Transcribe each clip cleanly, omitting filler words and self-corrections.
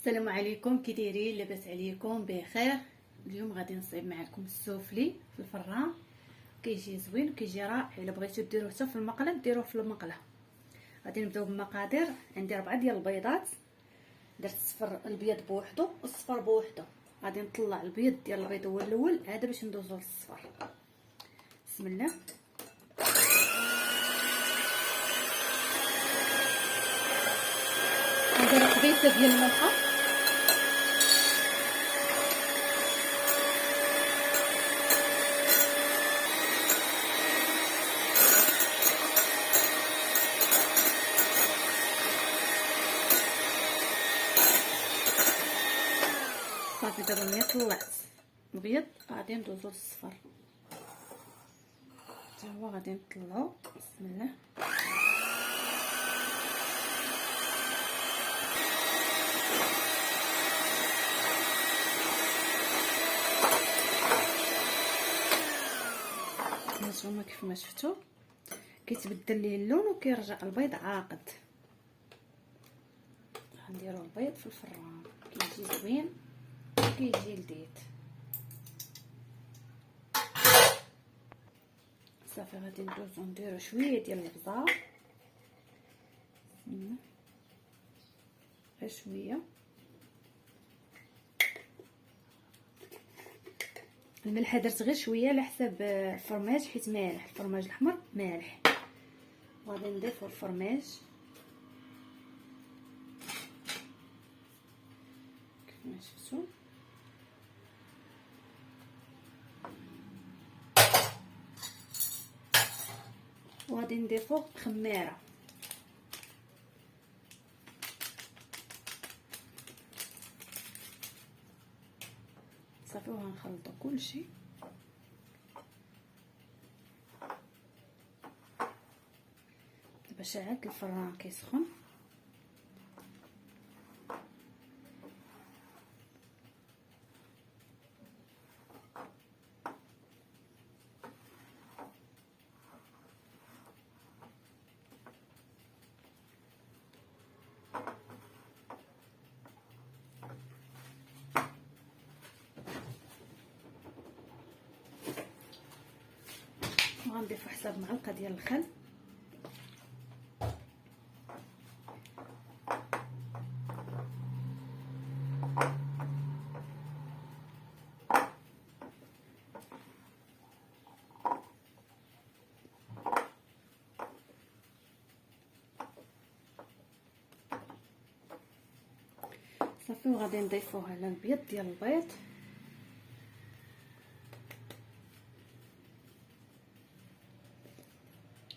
السلام عليكم، كي دايرين؟ لاباس عليكم؟ بخير. اليوم غادي نصايب معكم السوفلي في الفران. كيجي زوين وكيجي رائع. الا بغيتو ديروه حتى في المقله ديروه في المقله. غادي نبداو بالمقادير. عندي 4 ديال البيضات، درت الصفر البيض بوحدو والصفر بوحدو. غادي نطلع البيض ديال البيض هو الاول عاد باش ندوزو للصفر. بسم الله. ندير قبيصه ديال الملحه، صافي. دابا ملي طلعت البيض غادي ندوزو للصفر، حتى هو غادي نطلعو. بسم الله. هانتوما كيف ما شفتوا كيتبدل ليه اللون وكيرجع البيض عاقد. غنديروا البيض في الفران، كيجي زوين كيجي لذيذ. صافي غادي ندوزو نديرو شويه ديال البزار. بسم الله. غير شويه. الملح درت غير شويه على حساب الفرماج، حيت مالح الفرماج الاحمر مالح. غادي نضيفو الفرماج كيف ما شفتوا. وغادي نضيفو خماره. صافي وغنخلطو كلشي. دابا شعلت الفران كيسخن. وغنضيفو حساب معلقه ديال الخل. صافي وغادي نضيفوه على البيض ديال البيض.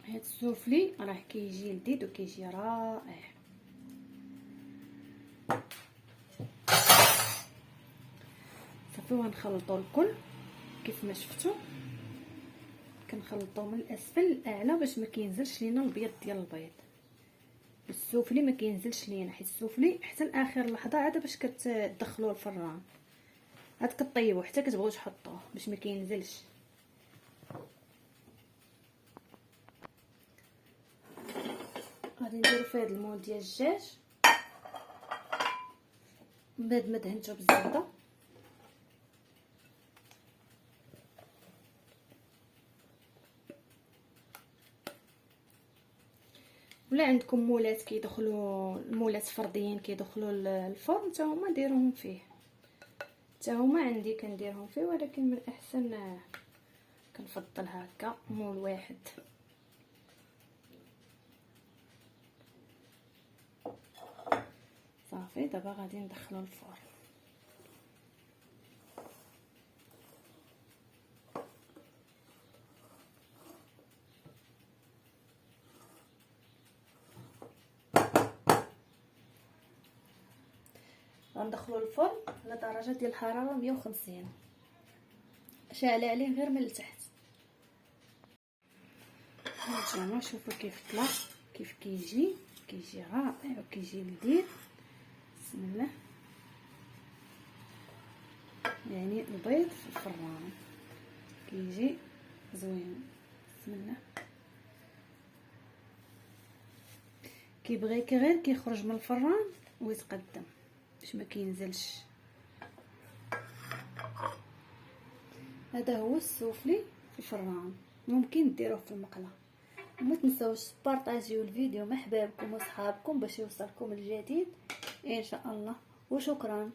هاد السوفلي راه كيجي لذيذ وكيجي رائع. صافي وغنخلطو الكل كيف ما شفتوا. كنخلطو من الاسفل للاعلى باش ما كينزلش لينا البيض ديال البيض. السوفلي ما كينزلش لينا، حيت السوفلي حتى لاخر لحظه عاد باش كتدخلوه الفران عاد كطيبوه حتى كتبغيو تحطوه باش ما كينزلش. غادي نديرو فيه هاد المول ديال الدجاج من بعد ما دهنتو بالزبده. ولا عندكم مولات كيدخلوا المولات فرديين كيدخلوا الفرن حتى هما ديروهم فيه. حتى هما عندي كنديرهم فيه، ولكن من الاحسن كنفضل هكا مول واحد. صافي دابا غادي ندخلو الفرن. غندخلو الفرن على درجه ديال الحراره 150، شاعله عليه غير من التحت. هانتوما شوفوا كيف طلع، كيف كيجي رائع وكيجي لذيذ. بسم الله. يعني البيض في الفران كيجي زوين. بسم الله. كيبغيك غير كيخرج من الفران ويتقدم. باش ما كينزلش. هذا هو السوفلي في الفران، ممكن ديروه في المقله. وما تنساوش بارطاجيو الفيديو مع حبابكم وصحابكم باش يوصلكم الجديد ان شاء الله. وشكرا.